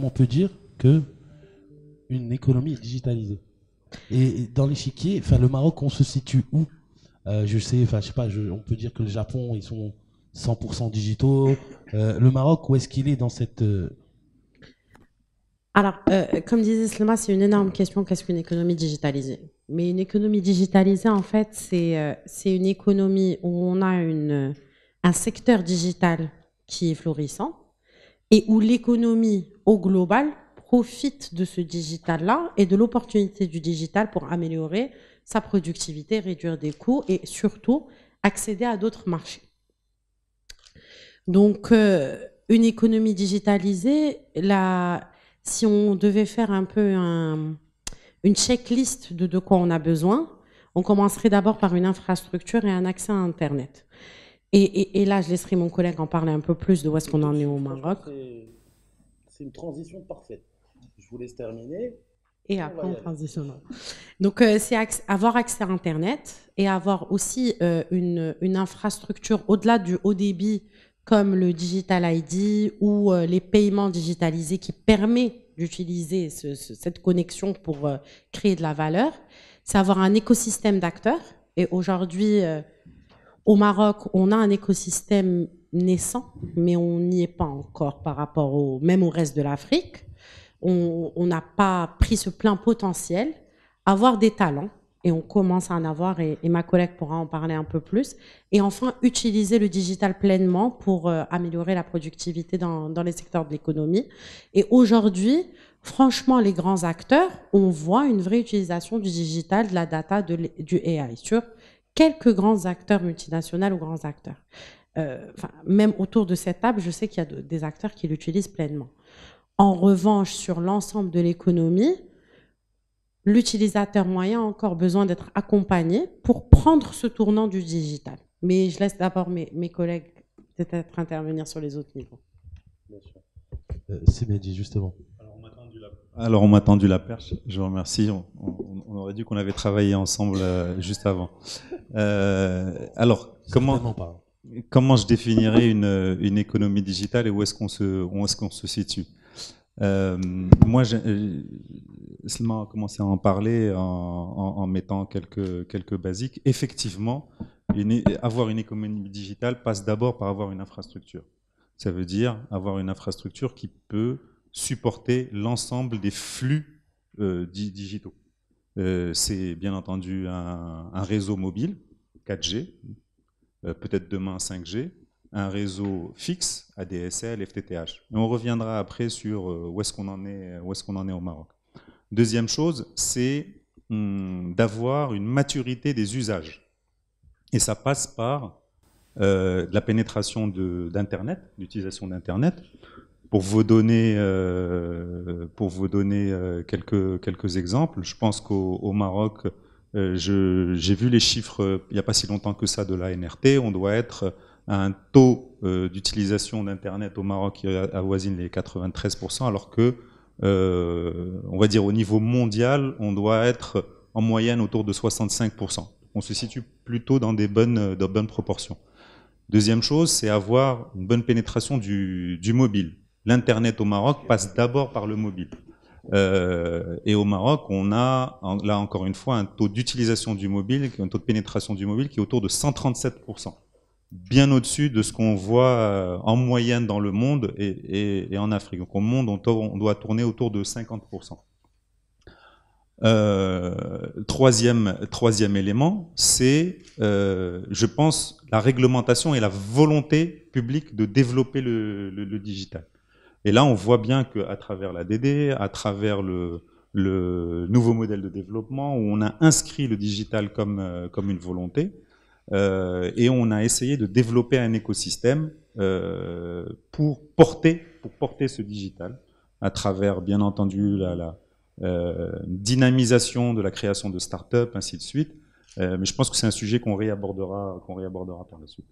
on peut dire que une économie est digitalisée? Et dans l'échiquier, enfin, le Maroc, on se situe où? Je sais, enfin, je sais pas, on peut dire que le Japon, ils sont 100% digitaux. Le Maroc, où est-ce qu'il est dans cette... Alors, comme disait Slema, c'est une énorme question, qu'est-ce qu'une économie digitalisée? Mais une économie digitalisée, en fait, c'est une économie où on a un secteur digital qui est florissant et où l'économie au global profite de ce digital-là et de l'opportunité du digital pour améliorer sa productivité, réduire des coûts et surtout accéder à d'autres marchés. Donc, une économie digitalisée, si on devait faire un peu une checklist de quoi on a besoin, on commencerait d'abord par une infrastructure et un accès à Internet. Et là, je laisserai mon collègue en parler un peu plus de où est-ce qu'on en est au Maroc. C'est une transition parfaite. Je vous laisse terminer. Et après, on transitionnera. Donc, c'est avoir accès à Internet et avoir aussi une infrastructure au-delà du haut débit comme le Digital ID ou les paiements digitalisés qui permet d'utiliser cette connexion pour créer de la valeur. C'est avoir un écosystème d'acteurs. Et aujourd'hui, au Maroc, on a un écosystème naissant, mais on n'y est pas encore par rapport même au reste de l'Afrique. On n'a pas pris ce plein potentiel, avoir des talents, et on commence à en avoir, et ma collègue pourra en parler un peu plus, et enfin utiliser le digital pleinement pour améliorer la productivité dans les secteurs de l'économie. Et aujourd'hui, franchement, les grands acteurs, on voit une vraie utilisation du digital, de la data, du AI sur quelques grands acteurs multinationaux ou grands acteurs. Même autour de cette table, je sais qu'il y a des acteurs qui l'utilisent pleinement. En revanche, sur l'ensemble de l'économie, l'utilisateur moyen a encore besoin d'être accompagné pour prendre ce tournant du digital. Mais je laisse d'abord mes collègues peut-être intervenir sur les autres niveaux. Bien sûr. C'est bien dit, justement. Alors, on m'a tendu la perche, je vous remercie. On aurait dit qu'on avait travaillé ensemble juste avant. Alors, comment je définirais une économie digitale et où est-ce qu'on se situe? Moi, Slema a commencé à en parler en mettant quelques basiques. Effectivement, avoir une économie digitale passe d'abord par avoir une infrastructure. Ça veut dire avoir une infrastructure qui peut supporter l'ensemble des flux digitaux. C'est bien entendu un réseau mobile, 4G, peut-être demain 5G, un réseau fixe, ADSL, FTTH. Et on reviendra après sur où est-ce qu'on en est au Maroc. Deuxième chose, c'est d'avoir une maturité des usages. Et ça passe par de la pénétration d'Internet, l'utilisation d'Internet. Pour vous donner quelques exemples, je pense qu'au Maroc, j'ai vu les chiffres il n'y a pas si longtemps que ça de la NRT, on doit être à un taux d'utilisation d'Internet au Maroc qui avoisine les 93%, alors que, on va dire au niveau mondial, on doit être en moyenne autour de 65%. On se situe plutôt dans de bonnes proportions. Deuxième chose, c'est avoir une bonne pénétration du mobile. L'Internet au Maroc passe d'abord par le mobile. Et au Maroc, on a, là encore une fois, un taux d'utilisation du mobile, un taux de pénétration du mobile qui est autour de 137%. Bien au-dessus de ce qu'on voit en moyenne dans le monde et en Afrique. Donc au monde, on doit tourner autour de 50%. Troisième élément, c'est, je pense, la réglementation et la volonté publique de développer le digital. Et là, on voit bien qu'à travers la DD, à travers le nouveau modèle de développement, où on a inscrit le digital comme une volonté, et on a essayé de développer un écosystème pour porter ce digital, à travers, bien entendu, la dynamisation de la création de start-up, ainsi de suite. Mais je pense que c'est un sujet qu'on réabordera par la suite.